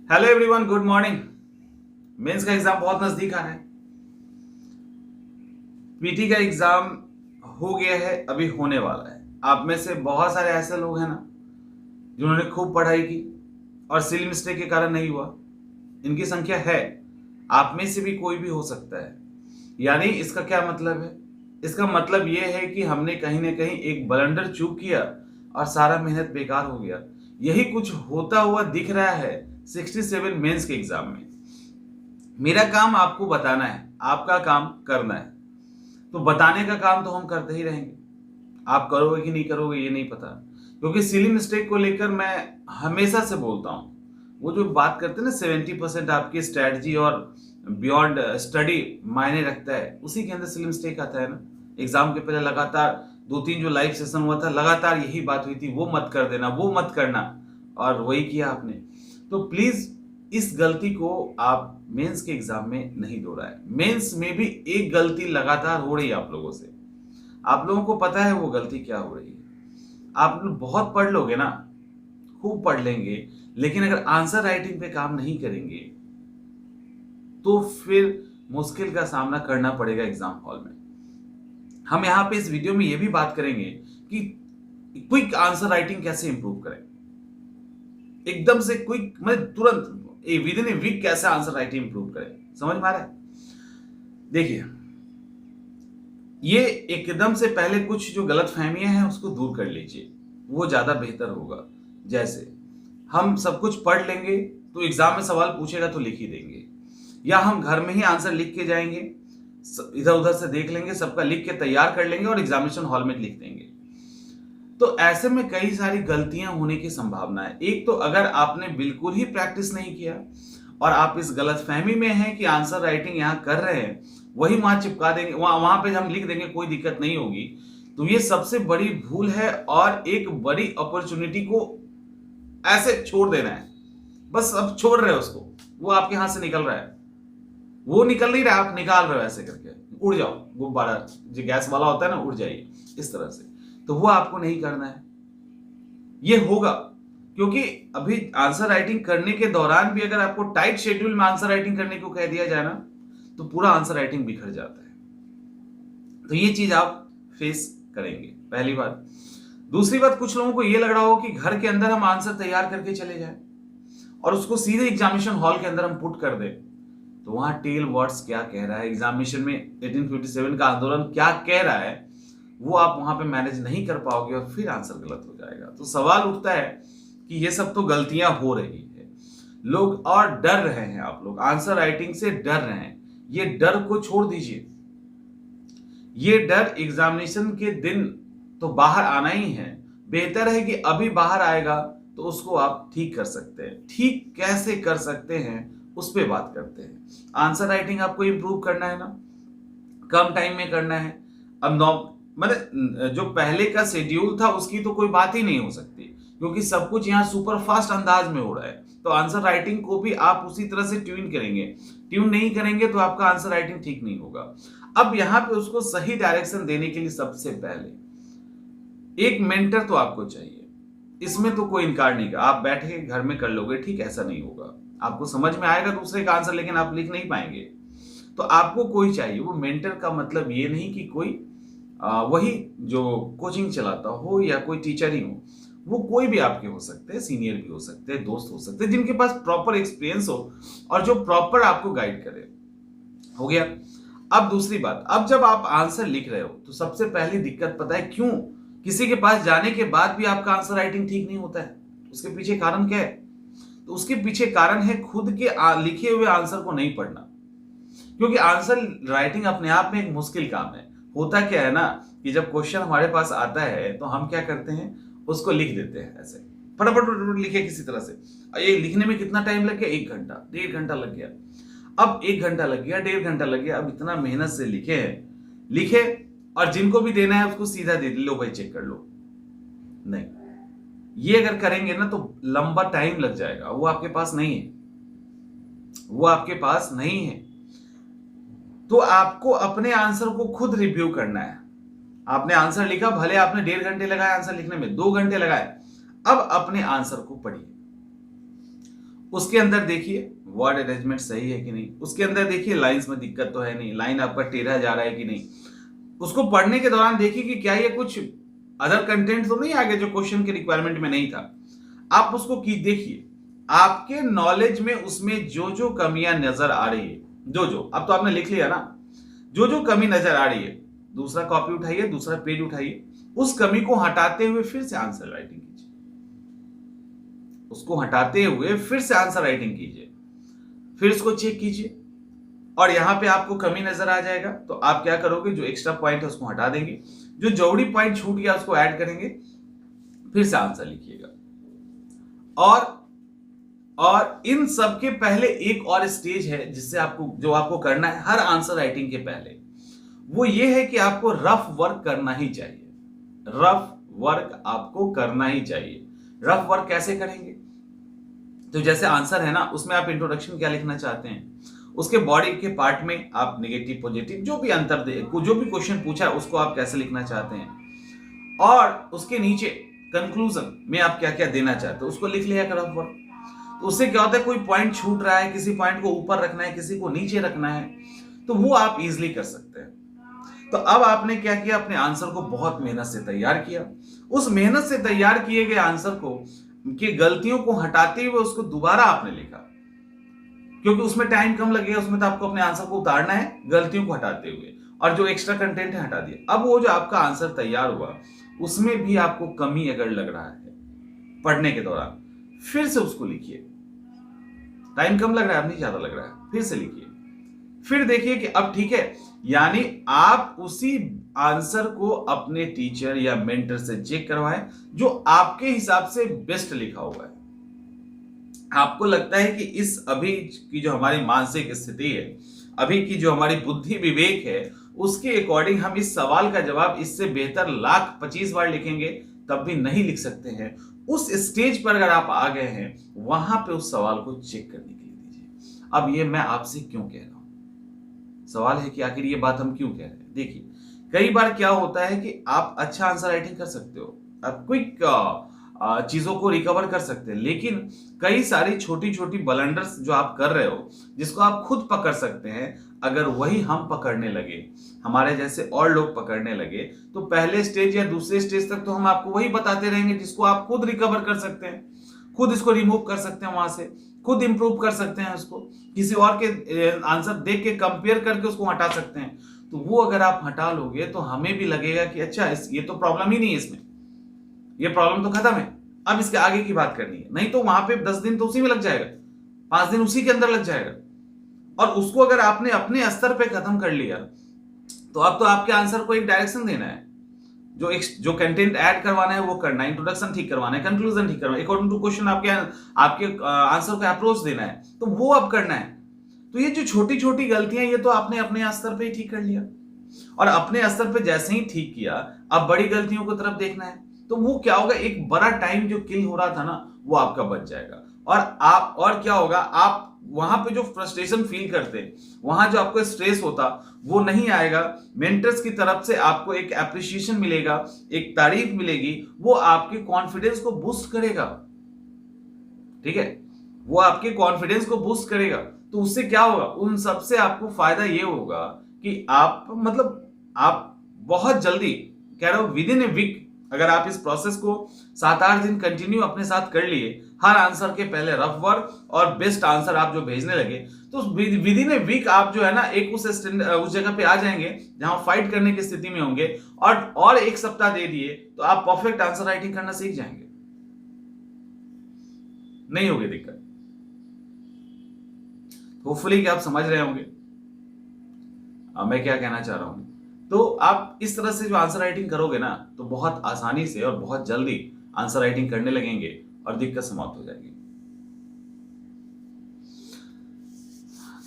Hello everyone, good morning. Mains का exam बहुत नजदीक आ रहा है। पीटी का एग्जाम हो गया है, अभी होने वाला है। आप में से बहुत सारे ऐसे लोग हैं ना जिन्होंने खूब पढ़ाई की और सिली मिस्टेक के कारण नहीं हुआ। इनकी संख्या है। आप में से भी कोई भी हो सकता है। यानी इसका क्या मतलब है? इसका मतलब यह है कि हमने कहीं ना कहीं एक ब्लंडर चूक किया और सारा मेहनत बेकार हो गया। यही कुछ होता हुआ दिख रहा है 67 मेंस के एग्जाम में। मेरा काम आपको बताना है, आपका काम करना है। तो बताने का काम तो हम करते ही रहेंगे। आप करोगे कि नहीं करोगे ये नहीं पता, क्योंकि सिली मिस्टेक को लेकर मैं हमेशा से बोलता हूं। वो जो बात करते हैं ना 70% आपकी स्ट्रेटजी और बियॉन्ड स्टडी मायने रखता है, उसी के अंदर सिली मिस्टेक आता है ना। एग्जाम के पहले लगातार 2-3 जो लाइव सेशन हुआ था, लगातार यही बात हुई थी, वो मत कर देना, वो मत करना, और वही किया आपने। तो प्लीज इस गलती को आप मेंस के एग्जाम में नहीं दोहराएं। मेंस में भी एक गलती लगातार हो रही है आप लोगों से। आप लोगों को पता है वो गलती क्या हो रही है। आप लोग बहुत पढ़ लोगे ना, खूब पढ़ लेंगे, लेकिन अगर आंसर राइटिंग पे काम नहीं करेंगे तो फिर मुश्किल का सामना करना पड़ेगा एग्जाम हॉल में। हम यहां पे इस वीडियो में ये भी बात करेंगे कि क्विक आंसर राइटिंग कैसे इंप्रूव करें। एकदम से क्विक, मतलब तुरंत विद इन ए वीक कैसे आंसर राइटिंग इंप्रूव करें। समझ में आ रहा है? देखिए, ये एकदम से पहले कुछ जो गलत फहमियां हैं उसको दूर कर लीजिए, वो ज्यादा बेहतर होगा। जैसे हम सब कुछ पढ़ लेंगे तो एग्जाम में सवाल पूछेगा तो लिख ही देंगे, या हम घर में ही आंसर लिख के जाएंगे, इधर उधर से देख लेंगे, सबका लिख के तैयार कर लेंगे और एग्जामिनेशन हॉल में लिख देंगे। तो ऐसे में कई सारी गलतियां होने की संभावना है। एक तो अगर आपने बिल्कुल ही प्रैक्टिस नहीं किया और आप इस गलतफहमी में हैं कि आंसर राइटिंग यहां कर रहे हैं, वही वहां चिपका देंगे, वहां वहां पे हम लिख देंगे, कोई दिक्कत नहीं होगी। तो ये सबसे बड़ी भूल है और एक बड़ी अपॉर्चुनिटी को ऐसे छोड़ देना है। बस अब छोड़ रहे हो उसको, वो आपके हाथ से निकल रहा है। वो निकल नहीं रहा, आप निकाल रहे हो ऐसे करके। उड़ जाओ, गुब्बारा जो गैस वाला होता है ना, उड़ जाइए इस तरह से। तो वो आपको नहीं करना है। ये होगा क्योंकि अभी आंसर राइटिंग करने के दौरान भी अगर आपको टाइट शेड्यूल में आंसर राइटिंग करने को कह दिया जाए ना, तो पूरा आंसर राइटिंग बिखर जाता है। तो ये चीज आप फेस करेंगे, पहली बात। दूसरी बात, कुछ लोगों को ये लग रहा हो कि घर के अंदर हम आंसर तैयार करके चले जाएं और उसको सीधे एग्जामिनेशन हॉल के अंदर हम पुट कर दें। तो वहां टेल वर्ड्स क्या कह रहा है, एग्जामिनेशन में 1857 का आंदोलन क्या कह रहा है, वो आप वहां पे मैनेज नहीं कर पाओगे और फिर आंसर गलत हो जाएगा। तो सवाल उठता है कि ये सब तो गलतियां हो रही है, लोग और डर रहे हैं, आप लोग आंसर राइटिंग से डर रहे हैं। ये डर को छोड़ दीजिए। ये डर एग्जामिनेशन के दिन तो बाहर आना ही है। बेहतर है कि अभी बाहर आएगा तो उसको आप ठीक कर सकते हैं। ठीक कैसे कर सकते हैं उस पर बात करते हैं। आंसर राइटिंग आपको इंप्रूव करना है ना, कम टाइम में करना है। अब नौ, मतलब जो पहले का शेड्यूल था उसकी तो कोई बात ही नहीं हो सकती, क्योंकि सब कुछ यहाँ सुपर फास्ट अंदाज में हो रहा है। तो आंसर राइटिंग को भी आप उसी तरह से ट्यून करेंगे। ट्यून नहीं करेंगे तो आपका आंसर राइटिंग ठीक नहीं होगा। अब यहाँ पे उसको सही डायरेक्शन देने के लिए सबसे पहले एक मेंटर तो आपको चाहिए। इसमें तो कोई इनकार नहीं कर, आप बैठ के घर में कर लोगे ठीक, ऐसा नहीं होगा। आपको समझ में आएगा दूसरे का आंसर, लेकिन आप लिख नहीं पाएंगे। तो आपको कोई चाहिए। वो मेंटर का मतलब ये नहीं कि कोई वही जो कोचिंग चलाता हो या कोई टीचर ही हो। वो कोई भी आपके हो सकते हैं, सीनियर भी हो सकते हैं, दोस्त हो सकते हैं, जिनके पास प्रॉपर एक्सपीरियंस हो और जो प्रॉपर आपको गाइड करे। हो गया। अब दूसरी बात, अब जब आप आंसर लिख रहे हो तो सबसे पहली दिक्कत पता है क्यों? किसी के पास जाने के बाद भी आपका आंसर राइटिंग ठीक नहीं होता है। उसके पीछे कारण क्या है? तो उसके पीछे कारण है खुद के लिखे हुए आंसर को नहीं पढ़ना। क्योंकि आंसर राइटिंग अपने आप में एक मुश्किल काम है। होता क्या है ना कि जब क्वेश्चन हमारे पास आता है तो हम क्या करते हैं, उसको लिख देते हैं ऐसे फटाफट लिखे किसी तरह से। ये लिखने में कितना टाइम लग गया? 1 घंटा, 1.5 घंटा लग गया। अब 1 घंटा लग गया, 1.5 घंटा लग गया। अब इतना मेहनत से लिखे और जिनको भी देना है उसको सीधा दे लो, भाई चेक कर लो। नहीं, ये अगर करेंगे ना तो लंबा टाइम लग जाएगा। वो आपके पास नहीं है, वो आपके पास नहीं है। तो आपको अपने आंसर को खुद रिव्यू करना है। आपने आंसर लिखा, भले आपने 1.5 घंटे लगाए आंसर लिखने में, 2 घंटे लगाए, अब अपने आंसर को पढ़िए। उसके अंदर देखिए वर्ड अरेंजमेंट सही है कि नहीं, उसके अंदर देखिए लाइंस में दिक्कत तो है नहीं, लाइन आपका टेढ़ा जा रहा है कि नहीं। उसको पढ़ने के दौरान देखिए कि क्या ये कुछ अदर कंटेंट तो नहीं आ गया जो क्वेश्चन के रिक्वायरमेंट में नहीं था। आप उसको की देखिए, आपके नॉलेज में उसमें जो जो कमियां नजर आ रही है, जो जो अब तो आपने लिख लिया ना, जो जो कमी नजर आ रही है, दूसरा कॉपी उठाइए, दूसरा पेज उठाइए, उस कमी को हटाते हुए फिर से आंसर राइटिंग कीजिए, उसको हटाते हुए फिर से आंसर राइटिंग कीजिए, फिर इसको चेक कीजिए, और यहां पे आपको कमी नजर आ जाएगा तो आप क्या करोगे, जो एक्स्ट्रा पॉइंट है उसको हटा देंगे, जो जरूरी पॉइंट छूट गया उसको ऐड करेंगे, फिर से आंसर लिखिएगा। और इन सब के पहले एक और स्टेज है जिससे आपको, जो आपको करना है हर आंसर राइटिंग के पहले, वो ये है कि आपको रफ वर्क करना ही चाहिए। रफ वर्क आपको करना ही चाहिए। रफ वर्क कैसे करेंगे, तो जैसे आंसर है ना, उसमें आप इंट्रोडक्शन क्या लिखना चाहते हैं, उसके बॉडी के पार्ट में आप नेगेटिव पॉजिटिव जो भी अंतर दे, जो भी क्वेश्चन पूछा है उसको आप कैसे लिखना चाहते हैं, और उसके नीचे कंक्लूजन में आप क्या क्या देना चाहते हो उसको लिख लिया कर रफ वर्क। तो उससे क्या होता है, कोई पॉइंट छूट रहा है, किसी पॉइंट को ऊपर रखना है, किसी को नीचे रखना है, तो वो आप इजीली कर सकते हैं। तो अब आपने क्या किया, अपने आंसर को बहुत मेहनत से तैयार किया, उस मेहनत से तैयार किए गए आंसर को की गलतियों को हटाते हुए उसको दोबारा आपने लिखा, क्योंकि उसमें टाइम कम लगेगा, उसमें तो आपको अपने आंसर को उतारना है गलतियों को हटाते हुए, और जो एक्स्ट्रा कंटेंट है हटा दिया। अब वो जो आपका आंसर तैयार हुआ उसमें भी आपको कमी अगर लग रहा है पढ़ने के दौरान, फिर से उसको लिखिए। टाइम कम लग रहा है, अब नहीं ज्यादा लग रहा है, फिर से लिखिए, फिर देखिए कि अब ठीक है, यानी आप उसी आंसर को अपने टीचर या मेंटर से चेक करवाएं जो आपके हिसाब से बेस्ट लिखा हुआ है। आपको लगता है कि इस अभी की जो हमारी मानसिक स्थिति है, अभी की जो हमारी बुद्धि विवेक है, उसके अकॉर्डिंग हम इस सवाल का जवाब इससे बेहतर लाख 25 बार लिखेंगे तब भी नहीं लिख सकते हैं। उस स्टेज पर अगर आप आ गए हैं, वहां पे उस सवाल को चेक करने के लिए दीजिए। अब ये मैं आपसे क्यों कह रहा हूं, सवाल है कि आखिर ये बात हम क्यों कह रहे हैं। देखिए, कई बार क्या होता है कि आप अच्छा आंसर राइटिंग कर सकते हो, आप क्विक चीजों को रिकवर कर सकते हैं, लेकिन कई सारी छोटी छोटी ब्लंडर्स जो आप कर रहे हो, जिसको आप खुद पकड़ सकते हैं, अगर वही हम पकड़ने लगे, हमारे जैसे और लोग पकड़ने लगे, तो पहले स्टेज या दूसरे स्टेज तक तो हम आपको वही बताते रहेंगे जिसको आप खुद रिकवर कर सकते हैं, खुद इसको रिमूव कर सकते हैं, वहां से खुद इंप्रूव कर सकते हैं, उसको किसी और के आंसर देख के कंपेयर करके उसको हटा सकते हैं। तो वो अगर आप हटा लोगे तो हमें भी लगेगा कि अच्छा, ये तो प्रॉब्लम ही नहीं है, इसमें ये प्रॉब्लम तो खत्म है, अब इसके आगे की बात करनी है। नहीं तो वहां पे 10 दिन तो उसी में लग जाएगा, 5 दिन उसी के अंदर लग जाएगा, और उसको अगर आपने अपने स्तर पे खत्म कर लिया तो अब तो आपके आंसर को एक डायरेक्शन देना है, जो कंटेंट ऐड करवाना है वो करना है, इंट्रोडक्शन ठीक करवाना है, कंक्लूजन ठीक करवाना है, अकॉर्डिंग टू क्वेश्चन आपके आंसर को अप्रोच देना है, तो वो अब करना है। तो ये जो छोटी छोटी गलतियां, ये तो आपने अपने स्तर पे ही ठीक कर लिया, और अपने स्तर पे जैसे ही ठीक किया, अब बड़ी गलतियों की तरफ देखना है, तो वो क्या होगा, एक बड़ा टाइम जो किल हो रहा था ना, वो आपका बच जाएगा। और क्या होगा, आप वहां पे जो फ्रस्ट्रेशन फील करते, वहां जो आपको स्ट्रेस होता, वो नहीं आएगा। मेंटर्स की तरफ से आपको एक एप्रिसिएशन मिलेगा, एक तारीफ मिलेगी, वो आपके कॉन्फिडेंस को बूस्ट करेगा। ठीक है, वो आपके कॉन्फिडेंस को बूस्ट करेगा। तो उससे क्या होगा, उन सबसे आपको फायदा ये होगा कि आप बहुत जल्दी, कह रहा हूं विद इन ए वीक, अगर आप इस प्रोसेस को 7-8 दिन कंटिन्यू अपने साथ कर लिए, हर आंसर के पहले रफ वर्क और बेस्ट आंसर आप जो भेजने लगे, तो विद इन ए वीक आप जो है ना, एक उस जगह पे आ जाएंगे जहां फाइट करने की स्थिति में होंगे, और एक सप्ताह दे दिए तो आप परफेक्ट आंसर राइटिंग करना सीख जाएंगे, नहीं होगी दिक्कत। होपफुली कि आप समझ रहे होंगे मैं क्या कहना चाह रहा हूं। तो आप इस तरह से जो आंसर राइटिंग करोगे ना, तो बहुत आसानी से और बहुत जल्दी आंसर राइटिंग करने लगेंगे और दिक्कत समाप्त हो जाएगी।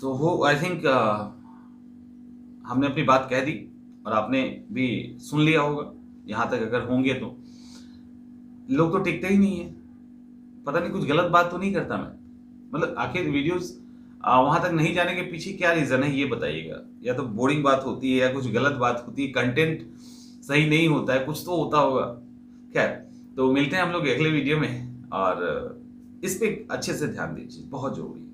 तो वो आई थिंक हमने अपनी बात कह दी और आपने भी सुन लिया होगा। यहां तक अगर होंगे तो लोग तो टिकते ही नहीं है, पता नहीं कुछ गलत बात तो नहीं करता मैं, मतलब आखिर वीडियोस वहां तक नहीं जाने के पीछे क्या रीजन है ये बताइएगा। या तो बोरिंग बात होती है, या कुछ गलत बात होती है, कंटेंट सही नहीं होता है, कुछ तो होता होगा। खैर, तो मिलते हैं हम लोग अगले वीडियो में, और इस पे अच्छे से ध्यान दीजिए, बहुत जरूरी है।